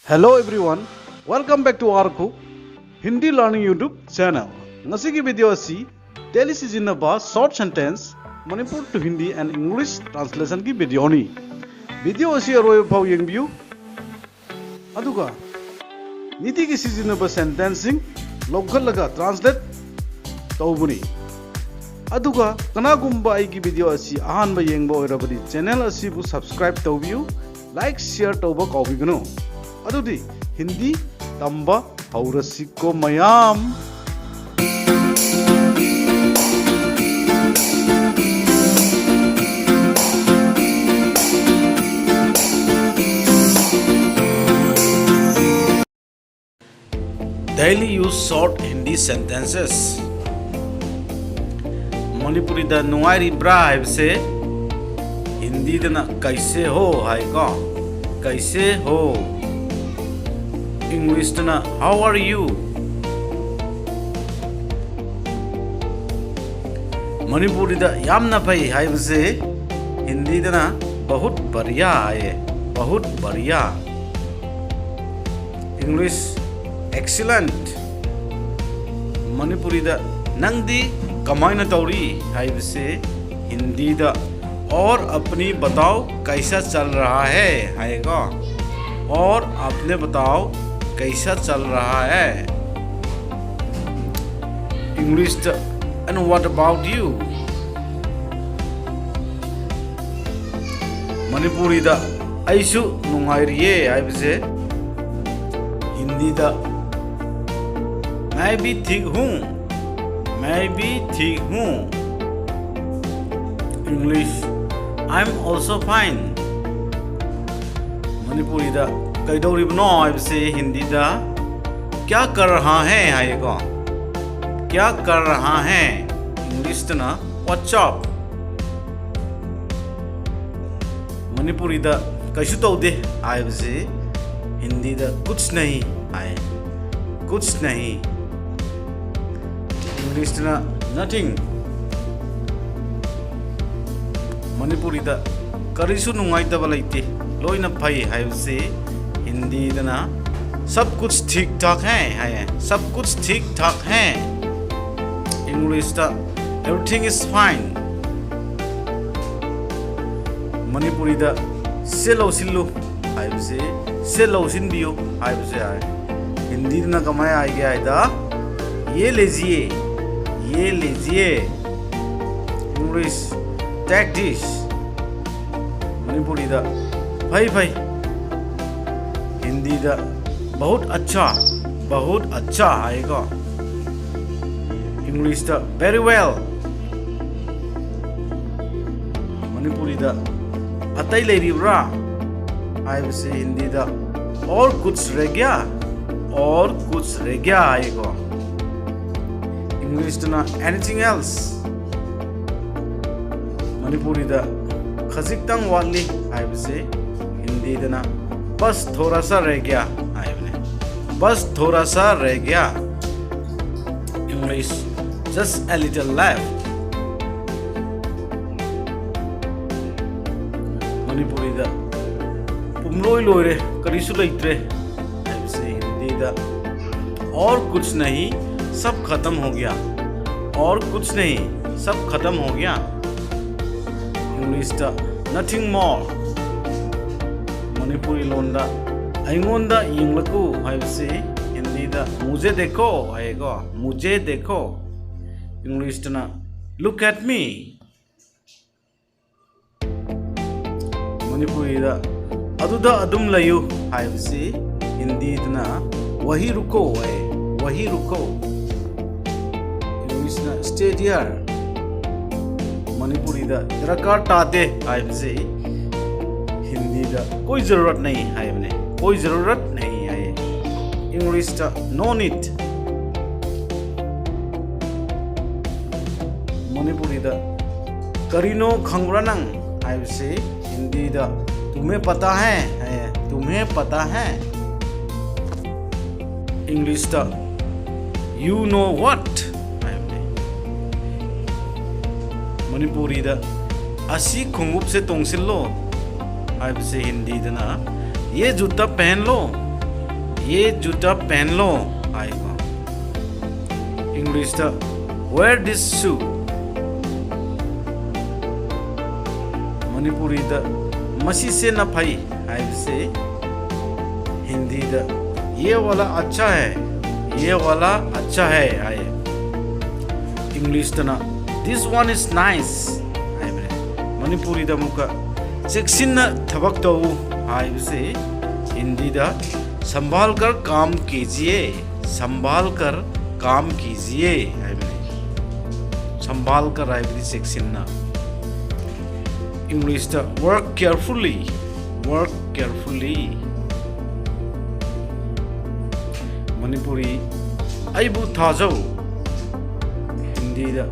Hello everyone, welcome back to our Hindi Learning YouTube channel. Ngasi ki video asi daily sizinaba short sentence Manipur to Hindi and English translation ki video ni. Video asi aroi phau yengbiu. Aduga niti ki sizinaba sentencing local laga translate tawbuni. Aduga kanagumba ai ki video asi ahan ba yengba oirabadi channel asi bu subscribe tawbiu, like share tawba kawbigano. अदुदी Hindi तंबा हौरसिको मयाम Daily use short Hindi sentences. Manipuri da nuairi bra haibse Hindi dana kaise ho haiga kaise ho. English na how are you? Manipuri da yamna phei haibse Hindi da na bahut बढ़िया है bahut बढ़िया. English excellent. Manipuri da nangdi kamaina tauri haibse Hindi da और अपनी बताओ कैसा चल रहा है आएगा और आपने बताओ कैसा चल रहा है. English and what about you? Manipuri da aishu nungairiye aibse Hindi da मैं भी ठीक हूँ. English I'm also fine. Manipuri da कैदौरिबनो आइबसे Hindi दा क्या कर रहा है आएगा क्या कर रहा है. इंग्लिश तना व्हाट्स अप. मणिपुरी दा कैसु तौदे आइबसे हिंदी दा कुछ नहीं आए कुछ नहीं. इंग्लिश तना नथिंग. मणिपुरी दा करिसु नुंगाइतबा लैते लोइना फै आइबसे हिंदी दना सब कुछ ठीक ठाक है सब कुछ ठीक ठाक है. इंग्लिश दा एवरीथिंग इज फाइन. मणिपुरी दा से lousinlu हाइबसे से lousinbiu हाइबसे आए. हिंदी दना कमाया आ गया है दा ये लीजिए. English take this. मणिपुरी दा भाई हिंदी दा बहुत अच्छा आएगा. इंग्लिश दा वेरी वेल. मणिपुरी दा अतै लेरिब्रा आइबसे हिंदी दा और कुछ रह गया आएगा. इंग्लिश दा एनीथिंग एल्स. मणिपुरी दा खजिकतंग वाली आइबसे हिंदी दा बस थोड़ा सा रह गया आइबने बस थोड़ा सा रह गया. English just a little left. Manipuri दा पुमलोई लोइरे करिसु लैत्रे आइबसे हिंदी दा और कुछ नहीं सब खत्म हो गया और कुछ नहीं सब खत्म हो गया. इंग्लिश दा नथिंग मोर. मणिपुरी लोंदा आइंगोंदा यिंगलकु हाइबसे हिंदी दा मुझे देखो आएगा मुझे देखो. इंग्लिश तना लुक एट मी. मणिपुरी दा अदुदा अदुम leiyu हाइबसे हिंदी तना वही रुको है वही रुको. इंग्लिश ना स्टे हियर. मणिपुरी दा दरकार ताते हाइबसे हिंदी दा कोई जरूरत नहीं है अपने कोई जरूरत नहीं है. इंग्लिश दा नो नीड. मणिपुरी दा करीनो खंगब्रा नंग आइबसे हिंदी दा तुम्हें पता है. इंग्लिश दा यू नो व्हाट. मणिपुरी दा असी खुंगुप से तोंगसिलो आइबसे हिंदी दना ये जूता पहन लो ये जूता पहन लो आएगा। इंग्लिश दा wear this shoe। मणिपुरी दा मसी से न फई से हिंदी दा ये वाला अच्छा है, ये वाला अच्छा है आए। इंग्लिश दा ना this one is nice आए मेरे। मणिपुरी दा मुका चेक्सिन थबक तो से हिंदी दा संभाल कर काम कीजिए, संभाल कर काम कीजिए आए मेरे। संभाल कर आए मेरी चेक्सिन ना। इंग्लिश दा work carefully, work carefully। Manipuri आइबू थाजो। हिंदी दा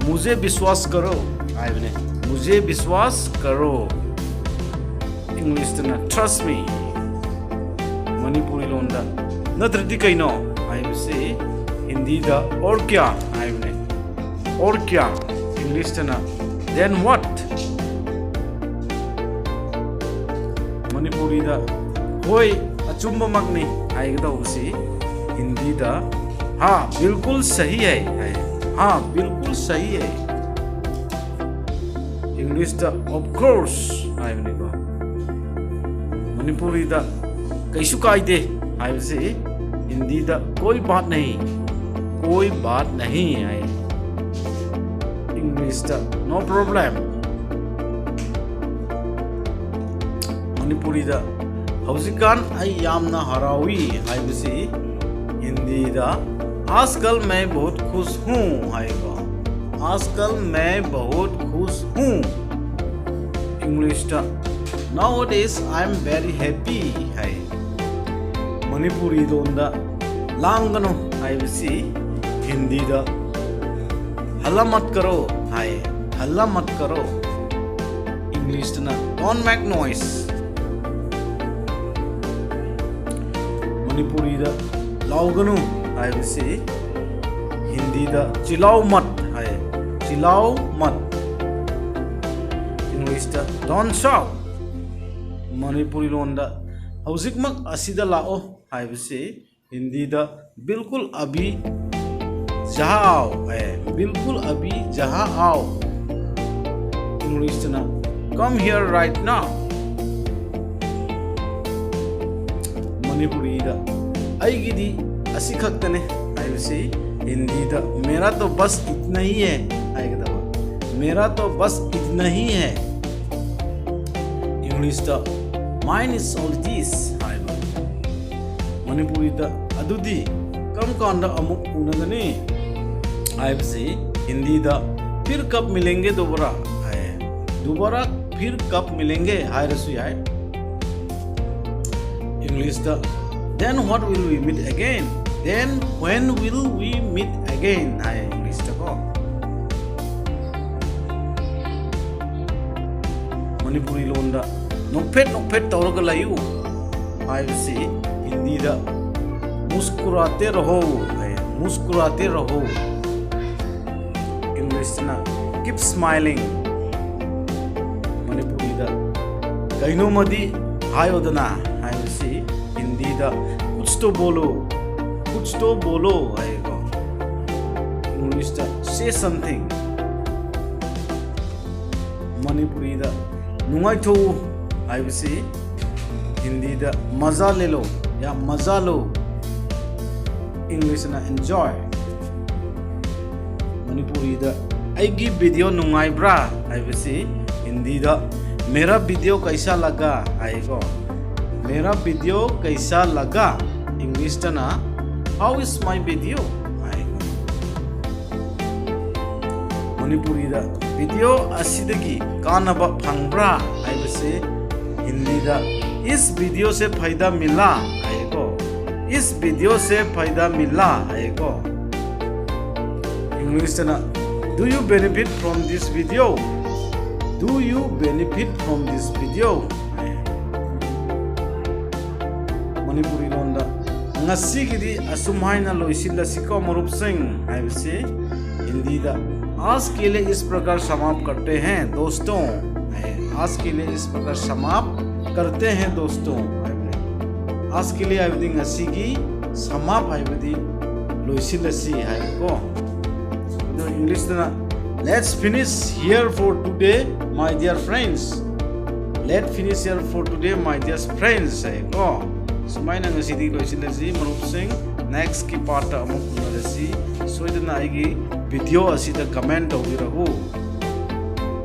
मुझे विश्वास करो आए बने, मुझे विश्वास करो। इंग्लिश दा ना trust me। मणिपुरी लोन दा नत्रति कइनो आए से हिंदी दा और क्या आए बने, और क्या। इंग्लिश दा ना then what। मणिपुरी दा होय अचुम्ब मगनी आएगा उसी हिंदी दा हाँ बिल्कुल सही है, हाँ बिल्कुल सही है। इंग्लिश दा ऑफ कोर्स आएगा। मणिपुरी दा कैसु कायदे आए से हिंदी दा कोई बात नहीं, कोई बात नहीं आए। इंग्लिश दा नो प्रॉब्लम। मणिपुरी दा हौजिकान M-Yamna हराowi से हिंदी दा आजकल मैं बहुत खुश हूँ आएगा। आजकल मैं बहुत खुश हूँ। इंग्लिश दा nowadays I am very happy है। मणिपुरी दोंदा लांगनो से हिंदी दा हल्ला मत करो है, हल्ला मत करो। इंग्लिश दा don't make noise। मणिपुरी दा लाउगनु आए से हिंदी दा चिल्लाओ मत आए, चिल्लाओ मत। इंग्लिश दा डोंट शाउट। मणिपुरी लोन दा हौजिकमक असिदा लाओ आए से हिंदी दा बिल्कुल अभी जाओ आए, बिल्कुल अभी जहां आओ। इंग्लिश दा come here right now. Manipuri दा आईगिदी असी खक्तने आए से हिंदी दा मेरा तो बस इतना ही है आएगा। मेरा तो बस इतना ही है। इंग्लिश दा mine is all this आएगा। मणिपुरी दा अदुदी कम कांडा अमुक उनगने आए से हिंदी दा फिर कब मिलेंगे दोबारा आए, दोबारा फिर कब मिलेंगे हाय रसोई आए। इंग्लिश दा then what will we meet again, then when will we meet again आए इंग्लिश दा को। मणिपुरी लोन दा नोकफेट तौरग leiyu आए से हिंदी दा मुस्कुराते रहो आए, मुस्कुराते रहो। इंग्लिश दा keep smiling। मणिपुरी दा कइनो मदी हायो दना आए से हिंदी दा कुछ तो बोलो, कुछ तो बोलो आएगा। इंग्लिश दा say something। मणिपुरी दा नुंगाई थो आए से हिंदी दा मजा ले लो या मजा लो। इंग्लिश ना enjoy। मणिपुरी दा आईगी वीडियो नुंगाई ब्रा आए से हिंदी दा मेरा वीडियो कैसा लगा आएगा, मेरा वीडियो कैसा लगा। इंग्लिश दा ना हाउ इज माई वीडियो आएगा। मणिपुरी दा वीडियो असिदगी कानबा खंगब्रा आए से हिंदी दा इस वीडियो से फायदा मिला आएगा, इस वीडियो से फायदा मिला आएगा। इंग्लिश दा ना do you benefit from this video, do you benefit from this video. Manipuri loan दा ngasiगidi asumhaina loisillasiko मरुपसिंग आए से हिंदी दा आज के लिए इस प्रकार समाप्त करते हैं दोस्तों। आज के लिए इस प्रकार समाप्त करते हैं दोस्तों। आज के लिए हाइबदी ngasi samap हाइबदी loisilasi haiku no English na let's finish here for today my dear friends. Let's finish here for today my dear friends haiku sumaina ngasi di loisilasi marup sing next ki part amuk unarasi soidana aigi video asida comment tawirahu.